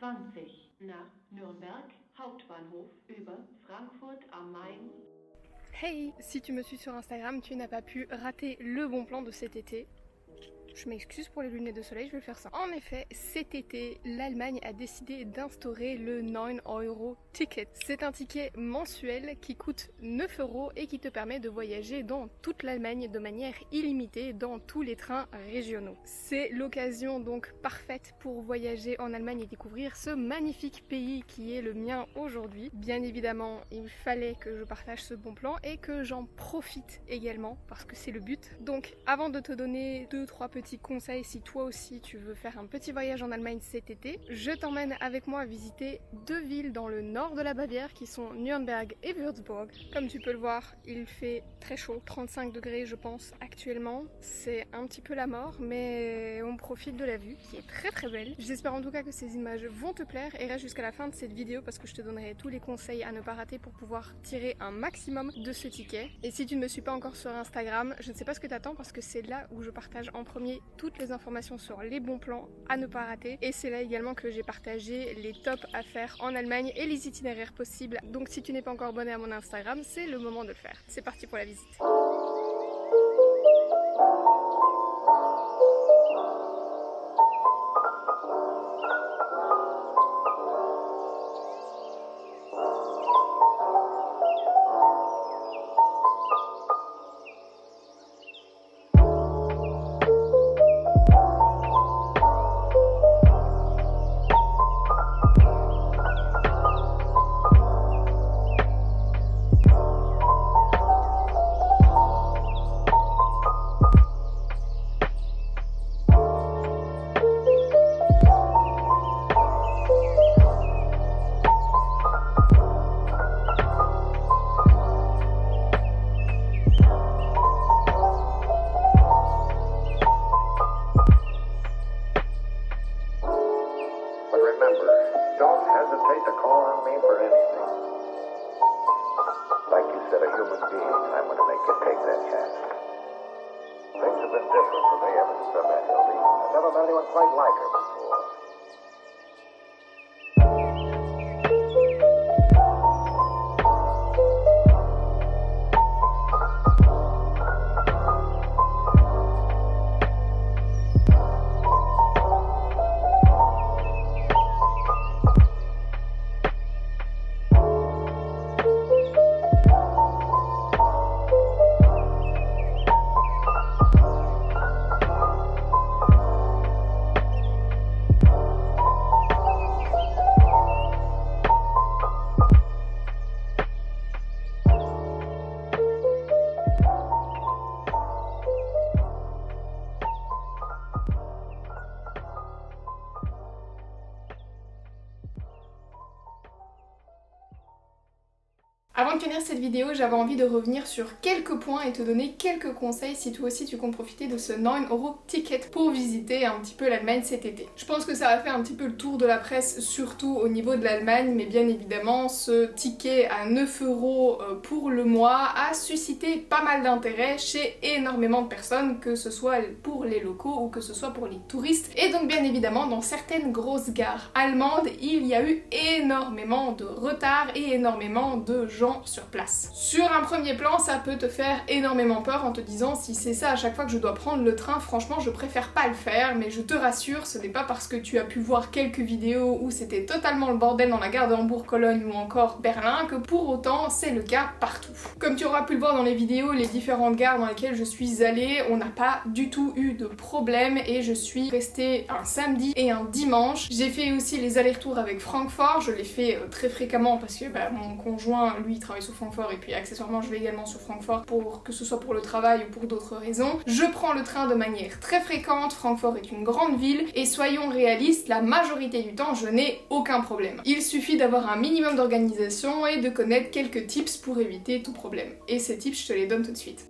20 nach Nürnberg, Hauptbahnhof über Frankfurt am Main. Hey, si tu me suis sur Instagram, tu n'as pas pu rater le bon plan de cet été. Je m'excuse pour les lunettes de soleil, je vais faire ça. En effet, cet été, l'Allemagne a décidé d'instaurer le 9 € ticket. C'est un ticket mensuel qui coûte 9 € et qui te permet de voyager dans toute l'Allemagne de manière illimitée dans tous les trains régionaux. C'est l'occasion donc parfaite pour voyager en Allemagne et découvrir ce magnifique pays qui est le mien aujourd'hui. Bien évidemment, il fallait que je partage ce bon plan et que j'en profite également parce que c'est le but. Donc avant de te donner 2-3 petits conseils si toi aussi tu veux faire un petit voyage en Allemagne cet été, je t'emmène avec moi visiter deux villes dans le nord de la Bavière qui sont Nürnberg et Würzburg. Comme tu peux le voir, il fait très chaud, 35 degrés je pense actuellement. C'est un petit peu la mort mais on profite de la vue qui est très très belle. J'espère en tout cas que ces images vont te plaire et reste jusqu'à la fin de cette vidéo parce que je te donnerai tous les conseils à ne pas rater pour pouvoir tirer un maximum de ce ticket. Et si tu ne me suis pas encore sur Instagram, je ne sais pas ce que t'attends parce que c'est là où je partage en premier toutes les informations sur les bons plans à ne pas rater. Et c'est là également que j'ai partagé les tops à faire en Allemagne et les itinéraires possibles. Donc si tu n'es pas encore abonné à mon Instagram, c'est le moment de le faire. C'est parti pour la visite. Avant de finir cette vidéo, j'avais envie de revenir sur quelques points et te donner quelques conseils si toi aussi tu comptes profiter de ce 9 € ticket pour visiter un petit peu l'Allemagne cet été. Je pense que ça va faire un petit peu le tour de la presse, surtout au niveau de l'Allemagne, mais bien évidemment ce ticket à 9 € pour le mois a suscité pas mal d'intérêt chez énormément de personnes, que ce soit pour les locaux ou que ce soit pour les touristes. Et donc bien évidemment dans certaines grosses gares allemandes, il y a eu énormément de retard et énormément de gens sur place. Sur un premier plan, ça peut te faire énormément peur en te disant si c'est ça à chaque fois que je dois prendre le train, franchement je préfère pas le faire, mais je te rassure, ce n'est pas parce que tu as pu voir quelques vidéos où c'était totalement le bordel dans la gare de Hambourg-Cologne ou encore Berlin que pour autant c'est le cas partout. Comme tu auras pu le voir dans les vidéos, les différentes gares dans lesquelles je suis allée, on n'a pas du tout eu de problème et je suis restée un samedi et un dimanche. J'ai fait aussi les allers-retours avec Francfort, je l'ai fait très fréquemment parce que mon conjoint lui travaille sur Francfort et puis accessoirement je vais également sur Francfort pour que ce soit pour le travail ou pour d'autres raisons. Je prends le train de manière très fréquente, Francfort est une grande ville et soyons réalistes, la majorité du temps je n'ai aucun problème. Il suffit d'avoir un minimum d'organisation et de connaître quelques tips pour éviter tout problème. Et ces tips je te les donne tout de suite.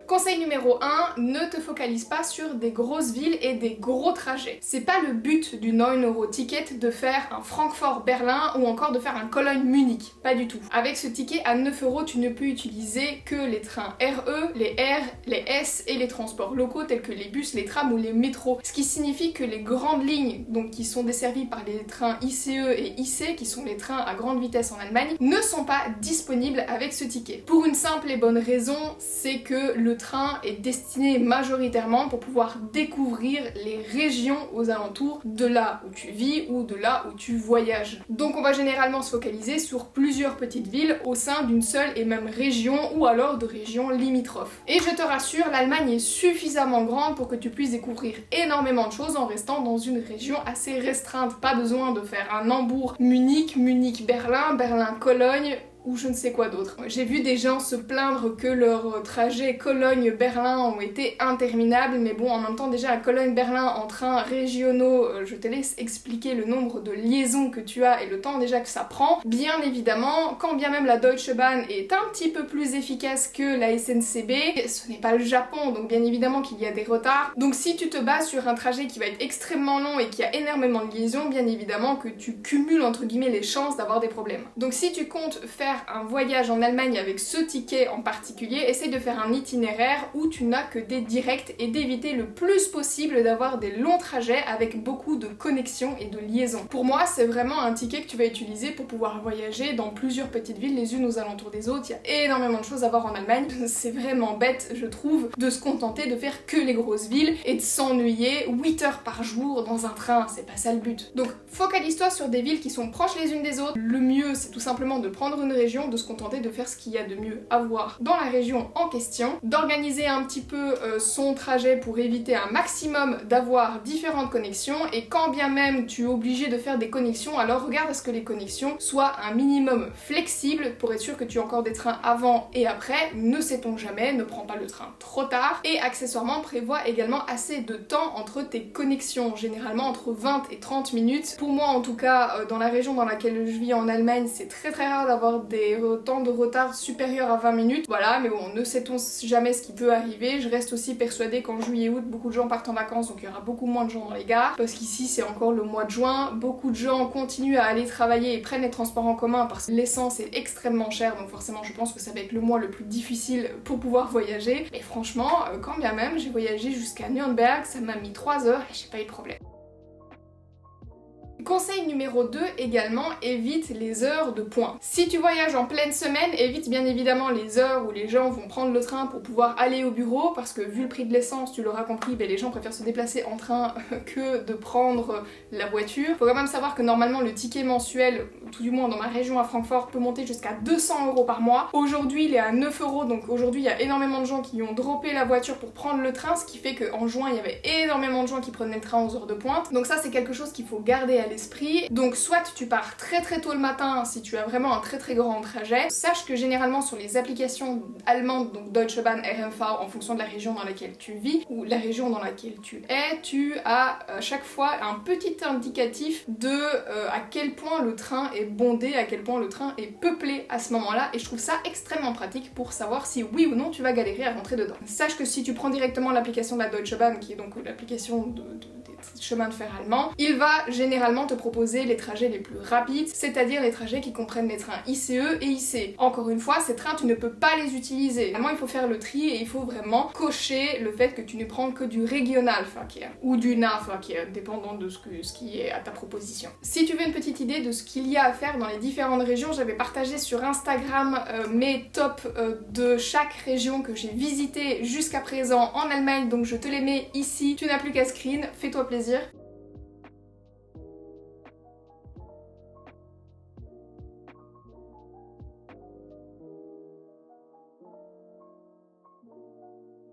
Conseil numéro 1, ne te focalise pas sur des grosses villes et des gros trajets. C'est pas le but du 9€ ticket de faire un Francfort-Berlin ou encore de faire un Cologne-Munich, pas du tout. Avec ce ticket à 9€, tu ne peux utiliser que les trains RE, les R, les S et les transports locaux tels que les bus, les trams ou les métros. Ce qui signifie que les grandes lignes, donc qui sont desservies par les trains ICE et IC, qui sont les trains à grande vitesse en Allemagne, ne sont pas disponibles avec ce ticket. Pour une simple et bonne raison, c'est que le train est destiné majoritairement pour pouvoir découvrir les régions aux alentours de là où tu vis ou de là où tu voyages. Donc on va généralement se focaliser sur plusieurs petites villes au sein d'une seule et même région ou alors de régions limitrophes. Et je te rassure, l'Allemagne est suffisamment grande pour que tu puisses découvrir énormément de choses en restant dans une région assez restreinte. Pas besoin de faire un Hambourg-Munich, Munich-Berlin, Berlin-Cologne ou je ne sais quoi d'autre. J'ai vu des gens se plaindre que leurs trajets Cologne-Berlin ont été interminables, mais bon, en même temps, déjà à Cologne-Berlin en train régionaux, je te laisse expliquer le nombre de liaisons que tu as et le temps déjà que ça prend. Bien évidemment, quand bien même la Deutsche Bahn est un petit peu plus efficace que la SNCB, ce n'est pas le Japon, donc bien évidemment qu'il y a des retards. Donc si tu te bases sur un trajet qui va être extrêmement long et qui a énormément de liaisons, bien évidemment que tu cumules entre guillemets les chances d'avoir des problèmes. Donc si tu comptes faire un voyage en Allemagne avec ce ticket en particulier, essaye de faire un itinéraire où tu n'as que des directs et d'éviter le plus possible d'avoir des longs trajets avec beaucoup de connexions et de liaisons. Pour moi, c'est vraiment un ticket que tu vas utiliser pour pouvoir voyager dans plusieurs petites villes les unes aux alentours des autres. Il y a énormément de choses à voir en Allemagne. C'est vraiment bête, je trouve, de se contenter de faire que les grosses villes et de s'ennuyer 8 heures par jour dans un train. C'est pas ça le but. Donc focalise-toi sur des villes qui sont proches les unes des autres. Le mieux, c'est tout simplement de prendre une région, de se contenter de faire ce qu'il y a de mieux à voir dans la région en question, d'organiser un petit peu son trajet pour éviter un maximum d'avoir différentes connexions, et quand bien même tu es obligé de faire des connexions, alors regarde à ce que les connexions soient un minimum flexibles pour être sûr que tu as encore des trains avant et après, ne sait-on jamais, ne prends pas le train trop tard, et accessoirement prévois également assez de temps entre tes connexions, généralement entre 20 et 30 minutes. Pour moi en tout cas, dans la région dans laquelle je vis en Allemagne, c'est très rare d'avoir des temps de retard supérieurs à 20 minutes. Voilà, mais bon, ne sait-on jamais ce qui peut arriver. Je reste aussi persuadée qu'en juillet-août, beaucoup de gens partent en vacances, donc il y aura beaucoup moins de gens dans les gares, parce qu'ici c'est encore le mois de juin. Beaucoup de gens continuent à aller travailler et prennent les transports en commun parce que l'essence est extrêmement chère, donc forcément je pense que ça va être le mois le plus difficile pour pouvoir voyager. Mais franchement, quand bien même, j'ai voyagé jusqu'à Nuremberg, ça m'a mis 3 heures et j'ai pas eu de problème. Conseil numéro 2 également, évite les heures de pointe. Si tu voyages en pleine semaine, évite bien évidemment les heures où les gens vont prendre le train pour pouvoir aller au bureau, parce que vu le prix de l'essence, tu l'auras compris, ben les gens préfèrent se déplacer en train que de prendre la voiture. Faut quand même savoir que normalement le ticket mensuel, tout du moins dans ma région à Francfort, peut monter jusqu'à 200€ par mois. Aujourd'hui il est à 9€, donc aujourd'hui il y a énormément de gens qui ont droppé la voiture pour prendre le train, ce qui fait qu'en juin il y avait énormément de gens qui prenaient le train aux heures de pointe. Donc ça c'est quelque chose qu'il faut garder à l'esprit. Donc soit tu pars très tôt le matin si tu as vraiment un très grand trajet. Sache que généralement sur les applications allemandes, donc Deutsche Bahn, RMV, en fonction de la région dans laquelle tu vis ou la région dans laquelle tu es, tu as à chaque fois un petit indicatif de à quel point le train est bondé, à quel point le train est peuplé à ce moment-là, et je trouve ça extrêmement pratique pour savoir si oui ou non tu vas galérer à rentrer dedans. Sache que si tu prends directement l'application de la Deutsche Bahn, qui est donc l'application des chemins de fer allemands, il va généralement te proposer les trajets les plus rapides, c'est-à-dire les trajets qui comprennent les trains ICE et IC. Encore une fois, ces trains tu ne peux pas les utiliser. Vraiment il faut faire le tri et il faut vraiment cocher le fait que tu ne prends que du Regionalverkehr ou du Nahverkehr, dépendant de ce qui est à ta proposition. Si tu veux une petite idée de ce qu'il y a à faire dans les différentes régions, j'avais partagé sur Instagram mes tops de chaque région que j'ai visité jusqu'à présent en Allemagne, donc je te les mets ici. Tu n'as plus qu'à screen, fais-toi plaisir.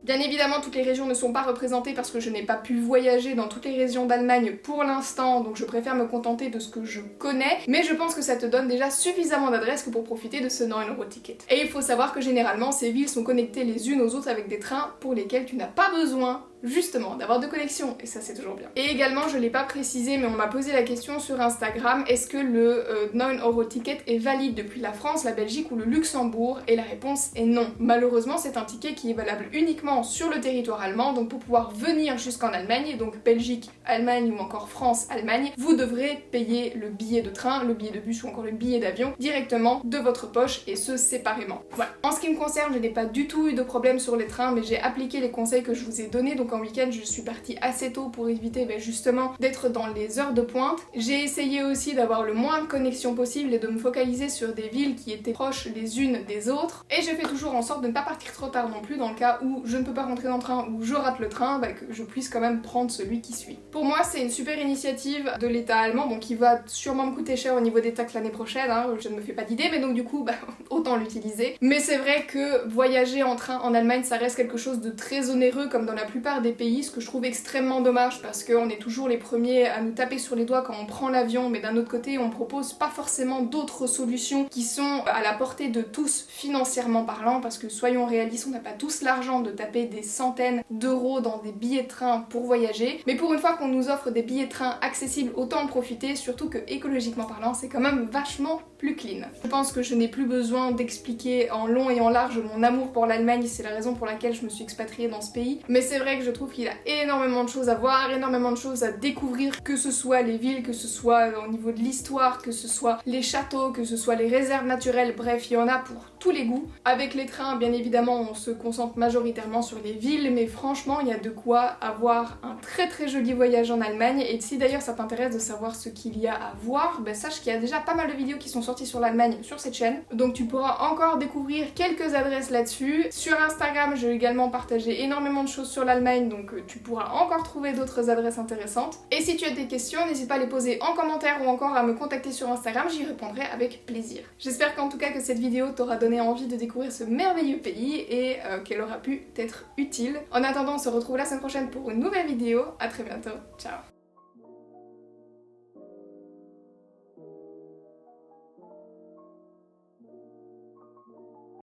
Bien évidemment, toutes les régions ne sont pas représentées parce que je n'ai pas pu voyager dans toutes les régions d'Allemagne pour l'instant, donc je préfère me contenter de ce que je connais, mais je pense que ça te donne déjà suffisamment d'adresses pour profiter de ce 9€ ticket. Et il faut savoir que généralement, ces villes sont connectées les unes aux autres avec des trains pour lesquels tu n'as pas besoin justement d'avoir de connexion et ça c'est toujours bien. Et également je l'ai pas précisé mais on m'a posé la question sur Instagram, est-ce que le 9€ ticket est valide depuis la France, la Belgique ou le Luxembourg? Et la réponse est non. Malheureusement c'est un ticket qui est valable uniquement sur le territoire allemand, donc pour pouvoir venir jusqu'en Allemagne, donc Belgique, Allemagne ou encore France, Allemagne, vous devrez payer le billet de train, le billet de bus ou encore le billet d'avion directement de votre poche et ce séparément. Voilà. En ce qui me concerne, je n'ai pas du tout eu de problème sur les trains mais j'ai appliqué les conseils que je vous ai donnés, donc en week-end je suis partie assez tôt pour éviter justement d'être dans les heures de pointe. J'ai essayé aussi d'avoir le moins de connexion possible et de me focaliser sur des villes qui étaient proches les unes des autres et je fais toujours en sorte de ne pas partir trop tard non plus dans le cas où je ne peux pas rentrer dans le train ou je rate le train, que je puisse quand même prendre celui qui suit. Pour moi c'est une super initiative de l'État allemand, bon qui va sûrement me coûter cher au niveau des taxes l'année prochaine, hein, je ne me fais pas d'idée mais donc du coup autant l'utiliser. Mais c'est vrai que voyager en train en Allemagne ça reste quelque chose de très onéreux comme dans la plupart des pays, ce que je trouve extrêmement dommage parce qu'on est toujours les premiers à nous taper sur les doigts quand on prend l'avion, mais d'un autre côté on propose pas forcément d'autres solutions qui sont à la portée de tous financièrement parlant, parce que soyons réalistes, on n'a pas tous l'argent de taper des centaines d'euros dans des billets de train pour voyager, mais pour une fois qu'on nous offre des billets de train accessibles, autant en profiter, surtout que écologiquement parlant c'est quand même vachement plus clean. Je pense que je n'ai plus besoin d'expliquer en long et en large mon amour pour l'Allemagne, c'est la raison pour laquelle je me suis expatriée dans ce pays, mais c'est vrai que je trouve qu'il a énormément de choses à voir, énormément de choses à découvrir, que ce soit les villes, que ce soit au niveau de l'histoire, que ce soit les châteaux, que ce soit les réserves naturelles, bref, il y en a pour tous les goûts. Avec les trains, bien évidemment, on se concentre majoritairement sur les villes, mais franchement, il y a de quoi avoir un très joli voyage en Allemagne, et si d'ailleurs ça t'intéresse de savoir ce qu'il y a à voir, sache qu'il y a déjà pas mal de vidéos qui sont sorties sur l'Allemagne sur cette chaîne, donc tu pourras encore découvrir quelques adresses là-dessus. Sur Instagram, j'ai également partagé énormément de choses sur l'Allemagne, donc tu pourras encore trouver d'autres adresses intéressantes. Et si tu as des questions, n'hésite pas à les poser en commentaire ou encore à me contacter sur Instagram, j'y répondrai avec plaisir. J'espère qu'en tout cas que cette vidéo t'aura donné envie de découvrir ce merveilleux pays et qu'elle aura pu t'être utile. En attendant, on se retrouve la semaine prochaine pour une nouvelle vidéo. À très bientôt, ciao.